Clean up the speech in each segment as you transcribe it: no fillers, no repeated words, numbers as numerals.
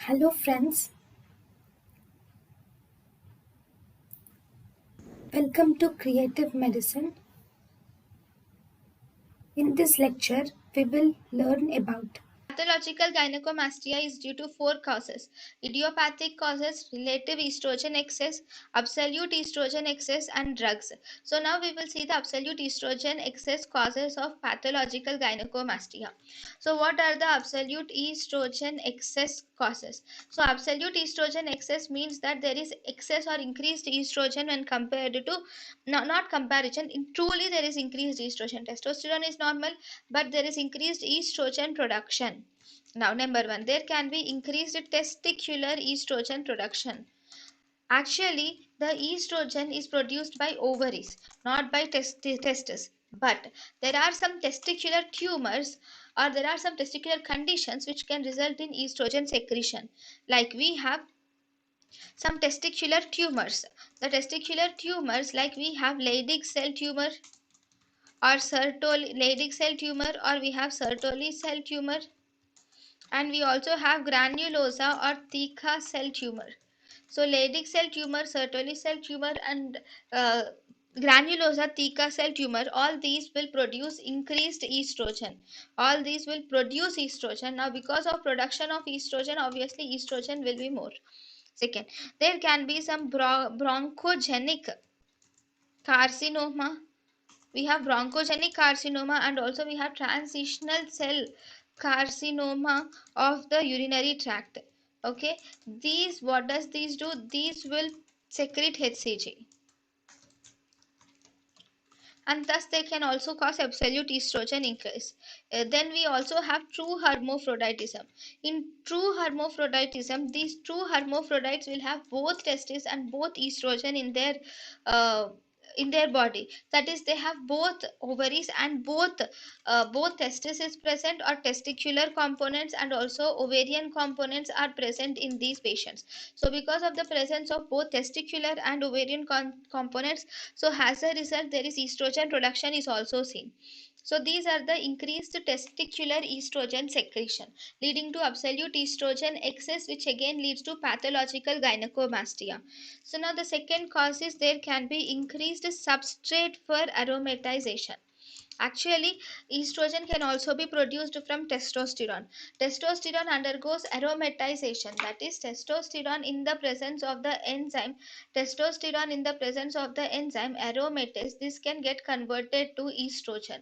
Hello, friends. Welcome to Creative Medicine. In this lecture, we will learn about Pathological gynecomastia is due to four causes: idiopathic causes, relative estrogen excess, absolute estrogen excess, and drugs. So now we will see the absolute estrogen excess causes of pathological gynecomastia. So what are the absolute estrogen excess causes? So absolute estrogen excess means that there is excess or increased estrogen when compared to, not comparison, in truly there is increased estrogen. Testosterone is normal, but there is increased estrogen production. Now, number one, there can be increased testicular estrogen production. Actually, the estrogen is produced by ovaries, not by testes. But there are some testicular tumors, or there are some testicular conditions which can result in estrogen secretion. Like we have some testicular tumors. The testicular tumors, like we have Leydig cell tumor or Leydig cell tumor, or we have Sertoli cell tumor, and we also have granulosa or theca cell tumor. So Leydig cell tumor, Sertoli cell tumor, and uh, granulosa theca cell tumor, all these will produce increased estrogen. All these will produce estrogen. Now because of production of estrogen, obviously estrogen will be more. Second, there can be some bronchogenic carcinoma. We have bronchogenic carcinoma, and also we have transitional cell carcinoma of the urinary tract. Okay, these, what does these do? These will secrete HCG, and thus they can also cause absolute estrogen increase. Then we also have true hermaphroditism. In true hermaphroditism, these true hermaphrodites will have both testes and both estrogen uh, in their body. That is, they have both ovaries and both testes is present, or testicular components and also ovarian components are present in these patients. So because of the presence of both testicular and ovarian components, so as a result there is estrogen production is also seen. So these are the increased testicular estrogen secretion, leading to absolute estrogen excess, which again leads to pathological gynecomastia. So now the second cause is there can be increased substrate for aromatization. Actually, estrogen can also be produced from testosterone. Testosterone undergoes aromatization, that is, testosterone in the presence of the enzyme aromatase, this can get converted to estrogen.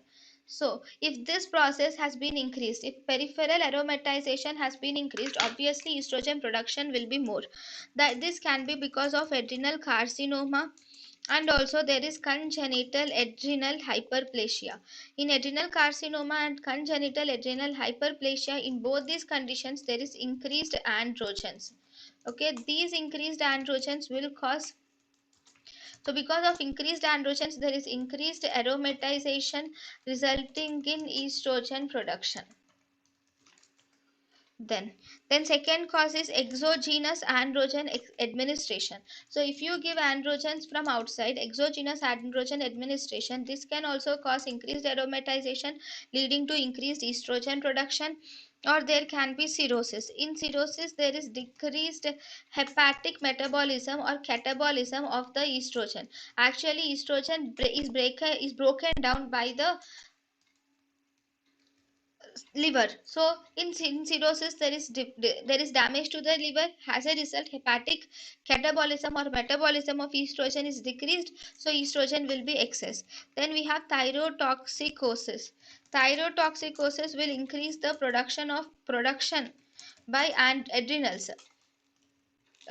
So, if this process has been increased, if peripheral aromatization has been increased, obviously estrogen production will be more. That this can be because of adrenal carcinoma, and also there is congenital adrenal hyperplasia. In adrenal carcinoma and congenital adrenal hyperplasia, in both these conditions there is increased androgens. Okay, these increased androgens will cause, so because of increased androgens there is increased aromatization, resulting in estrogen production. Then second cause is exogenous androgen administration. So if you give androgens from outside, exogenous androgen administration, this can also cause increased aromatization, leading to increased estrogen production. Or there can be cirrhosis. In cirrhosis there is decreased hepatic metabolism or catabolism of the estrogen. Actually estrogen is broken down by the liver. So in cirrhosis there is damage to the liver. As a result, hepatic catabolism or metabolism of estrogen is decreased, so estrogen will be excess. Then we have thyrotoxicosis. Thyrotoxicosis will increase the production by adrenals.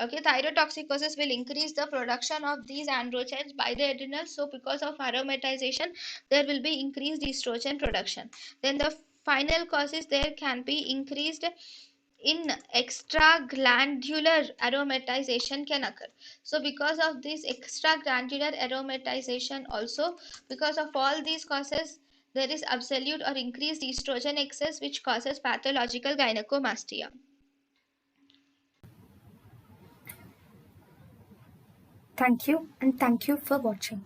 Okay, thyrotoxicosis will increase the production of these androgens by the adrenals. So because of aromatization there will be increased estrogen production. Then the final cause is there can be increased in extraglandular aromatization can occur. So because of this extraglandular aromatization also, because of all these causes, there is absolute or increased estrogen excess, which causes pathological gynecomastia. thank you and thank you for watching.